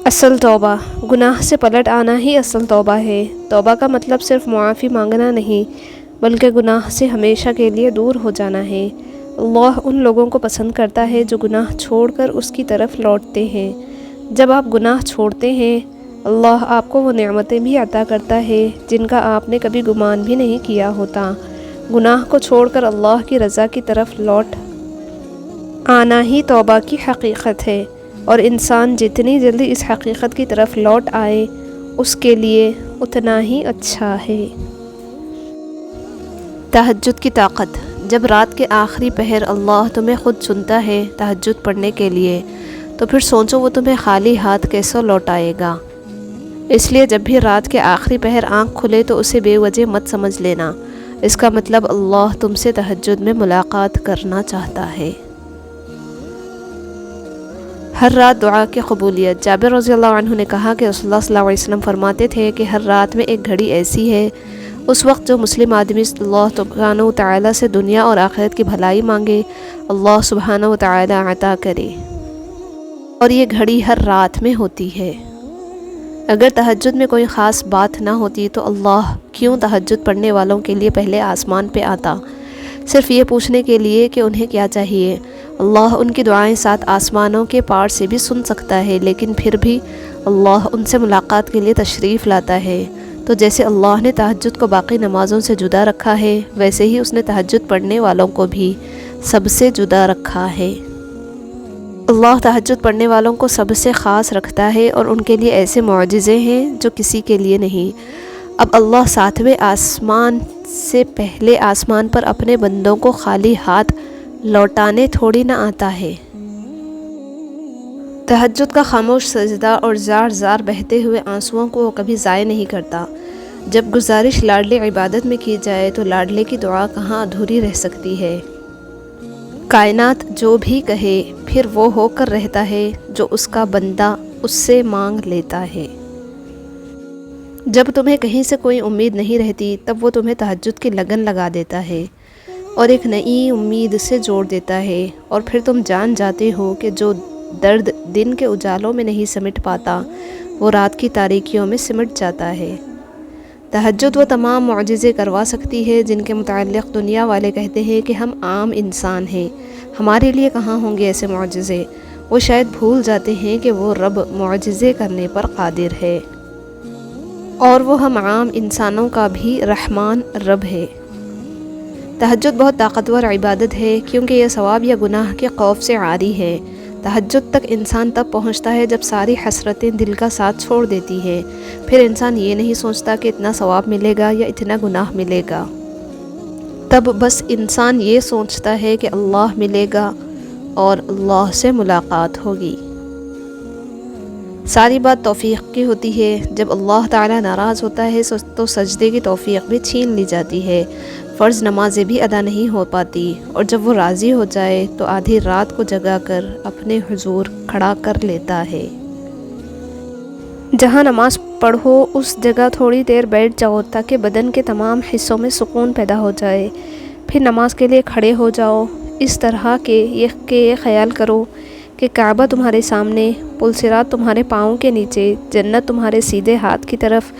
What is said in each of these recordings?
اصل توبہ، گناہ سے پلٹ آنا ہی اصل توبہ ہے۔ توبہ کا مطلب صرف معافی مانگنا نہیں، بلکہ گناہ سے ہمیشہ کے لیے دور ہو جانا ہے۔ اللہ ان لوگوں کو پسند کرتا ہے جو گناہ چھوڑ کر اس کی طرف لوٹتے ہیں۔ جب آپ گناہ چھوڑتے ہیں، اللہ آپ کو وہ نعمتیں بھی عطا کرتا ہے جن کا آپ نے کبھی گمان بھی نہیں کیا ہوتا۔ گناہ کو چھوڑ کر اللہ کی رضا کی طرف لوٹ آنا ہی توبہ کی حقیقت ہے، اور انسان جتنی جلدی اس حقیقت کی طرف لوٹ آئے اس کے لیے اتنا ہی اچھا ہے۔ تہجد کی طاقت۔ جب رات کے آخری پہر اللہ تمہیں خود چنتا ہے تہجد پڑھنے کے لیے، تو پھر سوچو وہ تمہیں خالی ہاتھ کیسے لوٹائے گا۔ اس لیے جب بھی رات کے آخری پہر آنکھ کھلے تو اسے بے وجہ مت سمجھ لینا، اس کا مطلب اللہ تم سے تہجد میں ملاقات کرنا چاہتا ہے۔ ہر رات دعا کی قبولیت۔ جابر رضی اللہ عنہ نے کہا کہ رسول اللہ صلی اللہ علیہ وسلم فرماتے تھے کہ ہر رات میں ایک گھڑی ایسی ہے، اس وقت جو مسلم آدمی اللہ سبحانہ و تعالیٰ سے دنیا اور آخرت کی بھلائی مانگے، اللہ سبحانہ و تعالیٰ عطا کرے، اور یہ گھڑی ہر رات میں ہوتی ہے۔ اگر تہجد میں کوئی خاص بات نہ ہوتی تو اللہ کیوں تہجد پڑھنے والوں کے لیے پہلے آسمان پہ آتا، صرف یہ پوچھنے کے لیے کہ انہیں کیا چاہیے۔ اللہ ان کی دعائیں 7 آسمانوں کے پار سے بھی سن سکتا ہے، لیکن پھر بھی اللہ ان سے ملاقات کے لیے تشریف لاتا ہے۔ تو جیسے اللہ نے تہجد کو باقی نمازوں سے جدا رکھا ہے، ویسے ہی اس نے تہجد پڑھنے والوں کو بھی سب سے جدا رکھا ہے۔ اللہ تہجد پڑھنے والوں کو سب سے خاص رکھتا ہے، اور ان کے لیے ایسے معجزے ہیں جو کسی کے لیے نہیں۔ اب اللہ 7ویں آسمان سے پہلے آسمان پر اپنے بندوں کو خالی ہاتھ لوٹانے تھوڑی نہ آتا ہے۔ تہجد کا خاموش سجدہ اور زار زار بہتے ہوئے آنسوؤں کو وہ کبھی ضائع نہیں کرتا۔ جب گزارش لاڈلے عبادت میں کی جائے تو لاڈلے کی دعا کہاں ادھوری رہ سکتی ہے۔ کائنات جو بھی کہے پھر وہ ہو کر رہتا ہے جو اس کا بندہ اس سے مانگ لیتا ہے۔ جب تمہیں کہیں سے کوئی امید نہیں رہتی تب وہ تمہیں تہجد کی لگن لگا دیتا ہے اور ایک نئی امید سے جوڑ دیتا ہے، اور پھر تم جان جاتے ہو کہ جو درد دن کے اجالوں میں نہیں سمٹ پاتا وہ رات کی تاریکیوں میں سمٹ جاتا ہے۔ تہجد وہ تمام معجزے کروا سکتی ہے جن کے متعلق دنیا والے کہتے ہیں کہ ہم عام انسان ہیں، ہمارے لیے کہاں ہوں گے ایسے معجزے۔ وہ شاید بھول جاتے ہیں کہ وہ رب معجزے کرنے پر قادر ہے، اور وہ ہم عام انسانوں کا بھی رحمان رب ہے۔ تہجد بہت طاقتور عبادت ہے کیونکہ یہ ثواب یا گناہ کے خوف سے عاری ہے۔ تہجد تک انسان تب پہنچتا ہے جب ساری حسرتیں دل کا ساتھ چھوڑ دیتی ہیں، پھر انسان یہ نہیں سوچتا کہ اتنا ثواب ملے گا یا اتنا گناہ ملے گا، تب بس انسان یہ سوچتا ہے کہ اللہ ملے گا اور اللہ سے ملاقات ہوگی۔ ساری بات توفیق کی ہوتی ہے۔ جب اللہ تعالیٰ ناراض ہوتا ہے تو سجدے کی توفیق بھی چھین لی جاتی ہے، فرض نمازیں بھی ادا نہیں ہو پاتی، اور جب وہ راضی ہو جائے تو آدھی رات کو جگا کر اپنے حضور کھڑا کر لیتا ہے۔ جہاں نماز پڑھو اس جگہ تھوڑی دیر بیٹھ جاؤ تاکہ بدن کے تمام حصوں میں سکون پیدا ہو جائے، پھر نماز کے لیے کھڑے ہو جاؤ۔ اس طرح کہ یہ خیال کرو کہ کعبہ تمہارے سامنے، پل صراط تمہارے پاؤں کے نیچے، جنت تمہارے سیدھے ہاتھ کی طرف،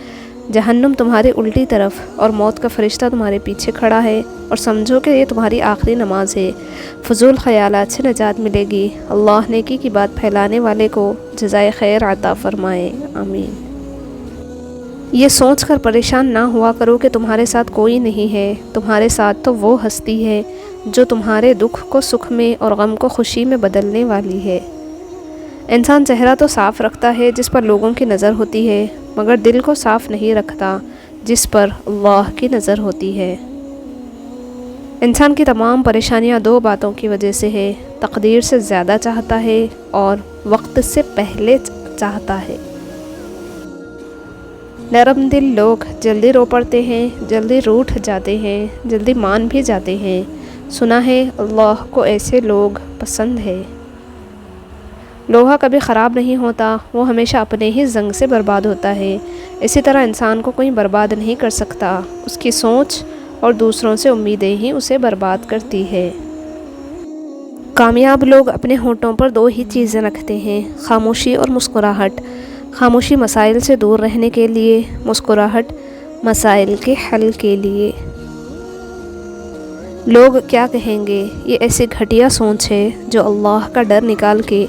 جہنم تمہارے الٹی طرف، اور موت کا فرشتہ تمہارے پیچھے کھڑا ہے، اور سمجھو کہ یہ تمہاری آخری نماز ہے۔ فضول خیالات سے نجات ملے گی۔ اللہ نیکی کی بات پھیلانے والے کو جزائے خیر عطا فرمائے، آمین۔ یہ سوچ کر پریشان نہ ہوا کرو کہ تمہارے ساتھ کوئی نہیں ہے، تمہارے ساتھ تو وہ ہستی ہے جو تمہارے دکھ کو سکھ میں اور غم کو خوشی میں بدلنے والی ہے۔ انسان چہرہ تو صاف رکھتا ہے جس پر لوگوں کی نظر ہوتی ہے، مگر دل کو صاف نہیں رکھتا جس پر اللہ کی نظر ہوتی ہے۔ انسان کی تمام پریشانیاں 2 باتوں کی وجہ سے ہے: تقدیر سے زیادہ چاہتا ہے اور وقت سے پہلے چاہتا ہے۔ نرم دل لوگ جلدی رو پڑتے ہیں، جلدی روٹھ جاتے ہیں، جلدی مان بھی جاتے ہیں۔ سنا ہے اللہ کو ایسے لوگ پسند ہے۔ لوہا کبھی خراب نہیں ہوتا، وہ ہمیشہ اپنے ہی زنگ سے برباد ہوتا ہے۔ اسی طرح انسان کو کوئی برباد نہیں کر سکتا، اس کی سوچ اور دوسروں سے امیدیں ہی اسے برباد کرتی ہے۔ کامیاب لوگ اپنے ہونٹوں پر 2 ہی چیزیں رکھتے ہیں: خاموشی اور مسکراہٹ۔ خاموشی مسائل سے دور رہنے کے لیے، مسکراہٹ مسائل کے حل کے لیے۔ لوگ کیا کہیں گے، یہ ایسی گھٹیا سوچ ہے جو اللہ کا ڈر نکال کے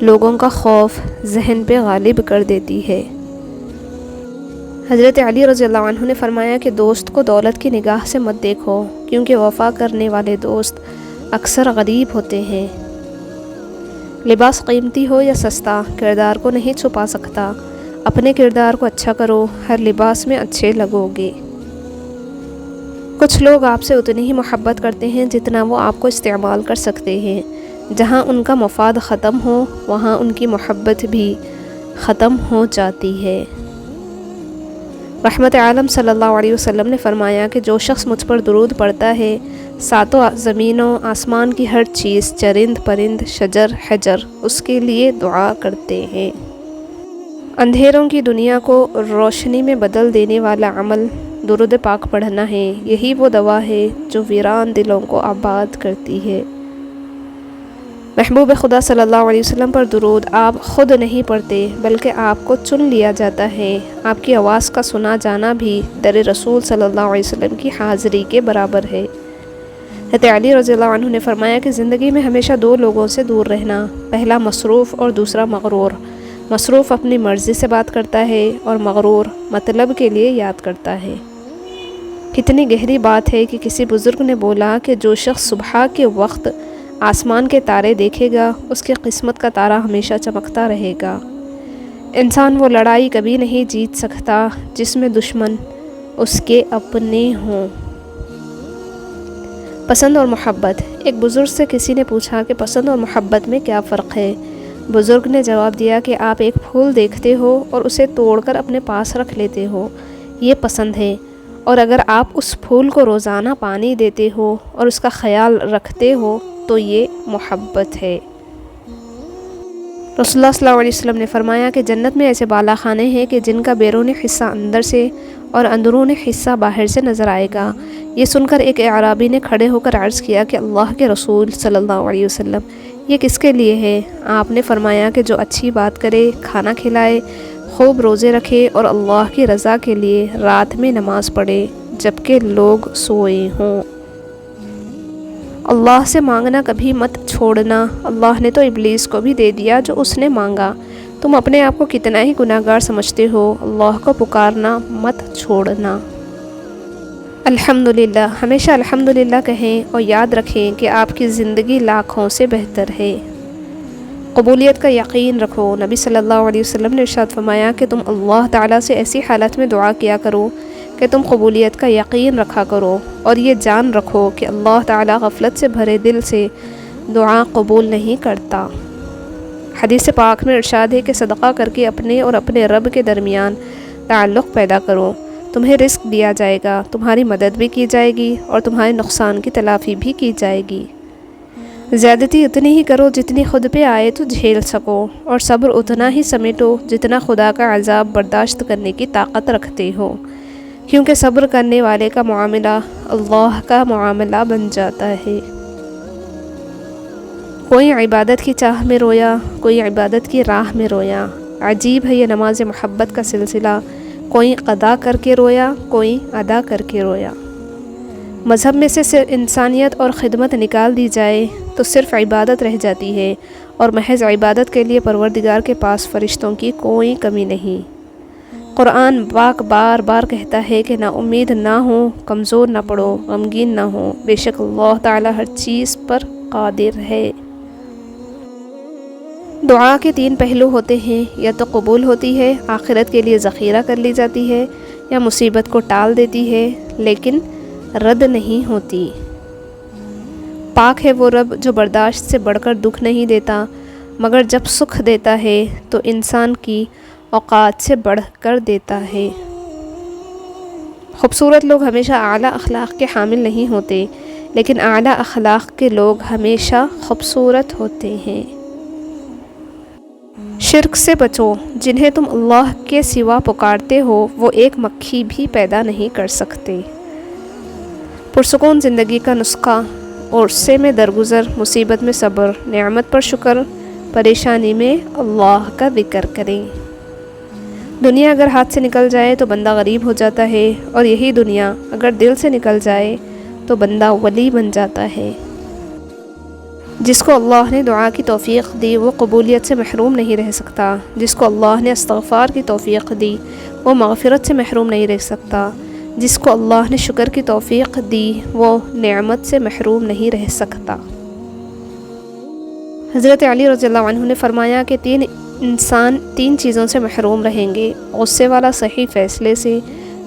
لوگوں کا خوف ذہن پہ غالب کر دیتی ہے۔ حضرت علی رضی اللہ عنہ نے فرمایا کہ دوست کو دولت کی نگاہ سے مت دیکھو، کیونکہ وفا کرنے والے دوست اکثر غریب ہوتے ہیں۔ لباس قیمتی ہو یا سستا، کردار کو نہیں چھپا سکتا۔ اپنے کردار کو اچھا کرو، ہر لباس میں اچھے لگو گے۔ کچھ لوگ آپ سے اتنی ہی محبت کرتے ہیں جتنا وہ آپ کو استعمال کر سکتے ہیں۔ جہاں ان کا مفاد ختم ہو، وہاں ان کی محبت بھی ختم ہو جاتی ہے۔ رحمت عالم صلی اللہ علیہ وسلم نے فرمایا کہ جو شخص مجھ پر درود پڑھتا ہے، ساتوں زمینوں آسمان کی ہر چیز، چرند پرند، شجر حجر اس کے لیے دعا کرتے ہیں۔ اندھیروں کی دنیا کو روشنی میں بدل دینے والا عمل درود پاک پڑھنا ہے۔ یہی وہ دوا ہے جو ویران دلوں کو آباد کرتی ہے۔ محبوب خدا صلی اللہ علیہ وسلم پر درود آپ خود نہیں پڑھتے، بلکہ آپ کو چن لیا جاتا ہے۔ آپ کی آواز کا سنا جانا بھی در رسول صلی اللہ علیہ وسلم کی حاضری کے برابر ہے۔ حضرت علی رضی اللہ عنہ نے فرمایا کہ زندگی میں ہمیشہ دو لوگوں سے دور رہنا، پہلا مصروف اور دوسرا مغرور۔ مصروف اپنی مرضی سے بات کرتا ہے اور مغرور مطلب کے لیے یاد کرتا ہے۔ کتنی گہری بات ہے کہ کسی بزرگ نے بولا کہ جو شخص صبح کے وقت آسمان کے تارے دیکھے گا، اس کی قسمت کا تارا ہمیشہ چمکتا رہے گا۔ انسان وہ لڑائی کبھی نہیں جیت سکتا جس میں دشمن اس کے اپنے ہوں۔ پسند اور محبت۔ ایک بزرگ سے کسی نے پوچھا کہ پسند اور محبت میں کیا فرق ہے؟ بزرگ نے جواب دیا کہ آپ ایک پھول دیکھتے ہو اور اسے توڑ کر اپنے پاس رکھ لیتے ہو، یہ پسند ہے، اور اگر آپ اس پھول کو روزانہ پانی دیتے ہو اور اس کا خیال رکھتے ہو تو یہ محبت ہے۔ رسول اللہ صلی اللہ علیہ وسلم نے فرمایا کہ جنت میں ایسے بالا خانے ہیں کہ جن کا بیرونی حصہ اندر سے اور اندرونی حصہ باہر سے نظر آئے گا۔ یہ سن کر ایک اعرابی نے کھڑے ہو کر عرض کیا کہ اللہ کے رسول صلی اللہ علیہ وسلم، یہ کس کے لیے ہے؟ آپ نے فرمایا کہ جو اچھی بات کرے، کھانا کھلائے، خوب روزے رکھے اور اللہ کی رضا کے لیے رات میں نماز پڑھے جبکہ لوگ سوئے ہوں۔ اللہ سے مانگنا کبھی مت چھوڑنا۔ اللہ نے تو ابلیس کو بھی دے دیا جو اس نے مانگا۔ تم اپنے آپ کو کتنا ہی گناہگار سمجھتے ہو، اللہ کو پکارنا مت چھوڑنا۔ الحمدللہ، ہمیشہ الحمدللہ کہیں اور یاد رکھیں کہ آپ کی زندگی لاکھوں سے بہتر ہے۔ قبولیت کا یقین رکھو۔ نبی صلی اللہ علیہ وسلم نے ارشاد فرمایا کہ تم اللہ تعالیٰ سے ایسی حالت میں دعا کیا کرو کہ تم قبولیت کا یقین رکھا کرو، اور یہ جان رکھو کہ اللہ تعالیٰ غفلت سے بھرے دل سے دعا قبول نہیں کرتا۔ حدیث پاک میں ارشاد ہے کہ صدقہ کر کے اپنے اور اپنے رب کے درمیان تعلق پیدا کرو، تمہیں رزق دیا جائے گا، تمہاری مدد بھی کی جائے گی اور تمہارے نقصان کی تلافی بھی کی جائے گی۔ زیادتی اتنی ہی کرو جتنی خود پہ آئے تو جھیل سکو، اور صبر اتنا ہی سمیٹو جتنا خدا کا عذاب برداشت کرنے کی طاقت رکھتے ہو، کیونکہ صبر کرنے والے کا معاملہ اللہ کا معاملہ بن جاتا ہے۔ کوئی عبادت کی چاہ میں رویا، کوئی عبادت کی راہ میں رویا۔ عجیب ہے یہ نماز محبت کا سلسلہ، کوئی قضا کر کے رویا، کوئی ادا کر کے رویا۔ مذہب میں سے صرف انسانیت اور خدمت نکال دی جائے تو صرف عبادت رہ جاتی ہے، اور محض عبادت کے لیے پروردگار کے پاس فرشتوں کی کوئی کمی نہیں۔ قرآن پاک بار بار کہتا ہے کہ نا امید نہ ہو، کمزور نہ پڑو، غمگین نہ ہو، بے شک اللہ تعالیٰ ہر چیز پر قادر ہے۔ دعا کے 3 پہلو ہوتے ہیں، یا تو قبول ہوتی ہے، آخرت کے لیے ذخیرہ کر لی جاتی ہے، یا مصیبت کو ٹال دیتی ہے لیکن رد نہیں ہوتی۔ پاک ہے وہ رب جو برداشت سے بڑھ کر دکھ نہیں دیتا، مگر جب سکھ دیتا ہے تو انسان کی اوقات سے بڑھ کر دیتا ہے۔ خوبصورت لوگ ہمیشہ اعلیٰ اخلاق کے حامل نہیں ہوتے، لیکن اعلیٰ اخلاق کے لوگ ہمیشہ خوبصورت ہوتے ہیں۔ شرک سے بچو، جنہیں تم اللہ کے سوا پکارتے ہو وہ ایک مکھی بھی پیدا نہیں کر سکتے۔ پرسکون زندگی کا نسخہ: غصے میں درگزر، مصیبت میں صبر، نعمت پر شکر، پریشانی میں اللہ کا ذکر کریں۔ دنیا اگر ہاتھ سے نکل جائے تو بندہ غریب ہو جاتا ہے، اور یہی دنیا اگر دل سے نکل جائے تو بندہ ولی بن جاتا ہے۔ جس کو اللہ نے دعا کی توفیق دی وہ قبولیت سے محروم نہیں رہ سکتا، جس کو اللہ نے استغفار کی توفیق دی وہ مغفرت سے محروم نہیں رہ سکتا، جس کو اللہ نے شکر کی توفیق دی وہ نعمت سے محروم نہیں رہ سکتا۔ حضرت علی رضی اللہ عنہ نے فرمایا کہ انسان تین چیزوں سے محروم رہیں گے: غصے والا صحیح فیصلے سے،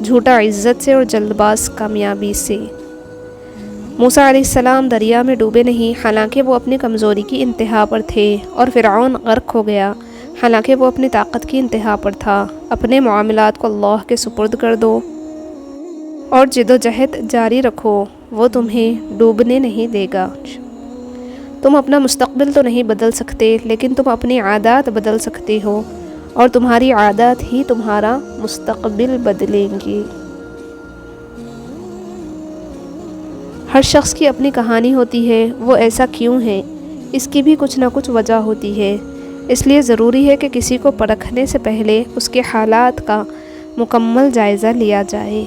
جھوٹا عزت سے، اور جلد باز کامیابی سے۔ موسیٰ علیہ السلام دریا میں ڈوبے نہیں، حالانکہ وہ اپنی کمزوری کی انتہا پر تھے، اور فرعون غرق ہو گیا، حالانکہ وہ اپنی طاقت کی انتہا پر تھا۔ اپنے معاملات کو اللہ کے سپرد کر دو اور جدوجہد جاری رکھو، وہ تمہیں ڈوبنے نہیں دے گا۔ تم اپنا مستقبل تو نہیں بدل سکتے، لیکن تم اپنی عادات بدل سکتے ہو، اور تمہاری عادات ہی تمہارا مستقبل بدلیں گی۔ ہر شخص کی اپنی کہانی ہوتی ہے، وہ ایسا کیوں ہے، اس کی بھی کچھ نہ کچھ وجہ ہوتی ہے۔ اس لیے ضروری ہے کہ کسی کو پرکھنے سے پہلے اس کے حالات کا مکمل جائزہ لیا جائے۔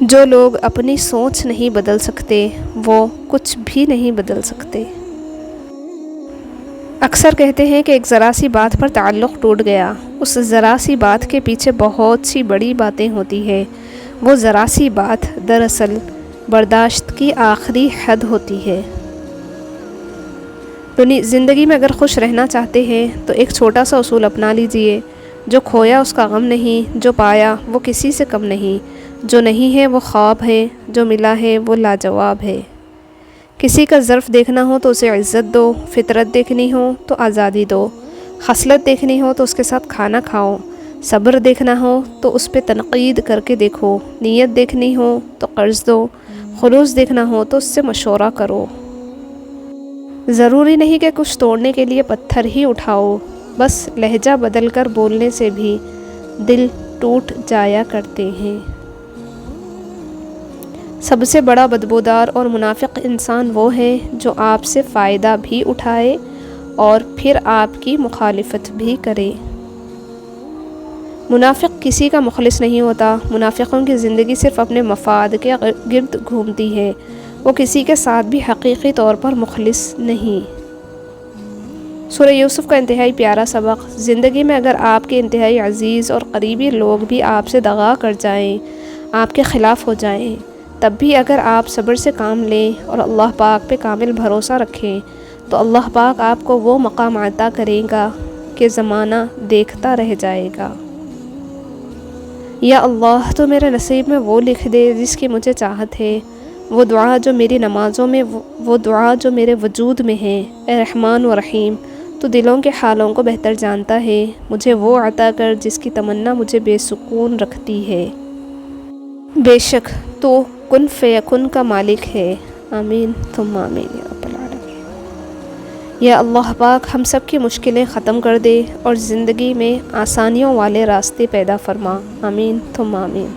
جو لوگ اپنی سوچ نہیں بدل سکتے وہ کچھ بھی نہیں بدل سکتے۔ اکثر کہتے ہیں کہ ایک ذرا سی بات پر تعلق ٹوٹ گیا، اس ذرا سی بات کے پیچھے بہت سی بڑی باتیں ہوتی ہیں۔ وہ ذرا سی بات دراصل برداشت کی آخری حد ہوتی ہے۔ زندگی میں اگر خوش رہنا چاہتے ہیں تو ایک چھوٹا سا اصول اپنا لیجئے: جو کھویا اس کا غم نہیں، جو پایا وہ کسی سے کم نہیں، جو نہیں ہے وہ خواب ہے، جو ملا ہے وہ لاجواب ہے۔ کسی کا ظرف دیکھنا ہو تو اسے عزت دو، فطرت دیکھنی ہو تو آزادی دو، خصلت دیکھنی ہو تو اس کے ساتھ کھانا کھاؤ، صبر دیکھنا ہو تو اس پہ تنقید کر کے دیکھو، نیت دیکھنی ہو تو قرض دو، خلوص دیکھنا ہو تو اس سے مشورہ کرو۔ ضروری نہیں کہ کچھ توڑنے کے لیے پتھر ہی اٹھاؤ، بس لہجہ بدل کر بولنے سے بھی دل ٹوٹ جایا کرتے ہیں۔ سب سے بڑا بدبودار اور منافق انسان وہ ہے جو آپ سے فائدہ بھی اٹھائے اور پھر آپ کی مخالفت بھی کرے۔ منافق کسی کا مخلص نہیں ہوتا۔ منافقوں کی زندگی صرف اپنے مفاد کے گرد گھومتی ہے، وہ کسی کے ساتھ بھی حقیقی طور پر مخلص نہیں۔ سورہ یوسف کا انتہائی پیارا سبق: زندگی میں اگر آپ کے انتہائی عزیز اور قریبی لوگ بھی آپ سے دغا کر جائیں، آپ کے خلاف ہو جائیں، تب بھی اگر آپ صبر سے کام لیں اور اللہ پاک پہ کامل بھروسہ رکھیں تو اللہ پاک آپ کو وہ مقام عطا کرے گا کہ زمانہ دیکھتا رہ جائے گا۔ یا اللہ تو میرے نصیب میں وہ لکھ دے جس کی مجھے چاہت ہے، وہ دعا جو میری نمازوں میں، وہ دعا جو میرے وجود میں ہے۔ اے رحمان و رحیم، تو دلوں کے حالوں کو بہتر جانتا ہے، مجھے وہ عطا کر جس کی تمنا مجھے بے سکون رکھتی ہے۔ بے شک تو کن فیکن کا مالک ہے۔ آمین ثم آمین یا رب العالمین۔ یا اللہ پاک ہم سب کی مشکلیں ختم کر دے اور زندگی میں آسانیوں والے راستے پیدا فرما۔ آمین ثم آمین۔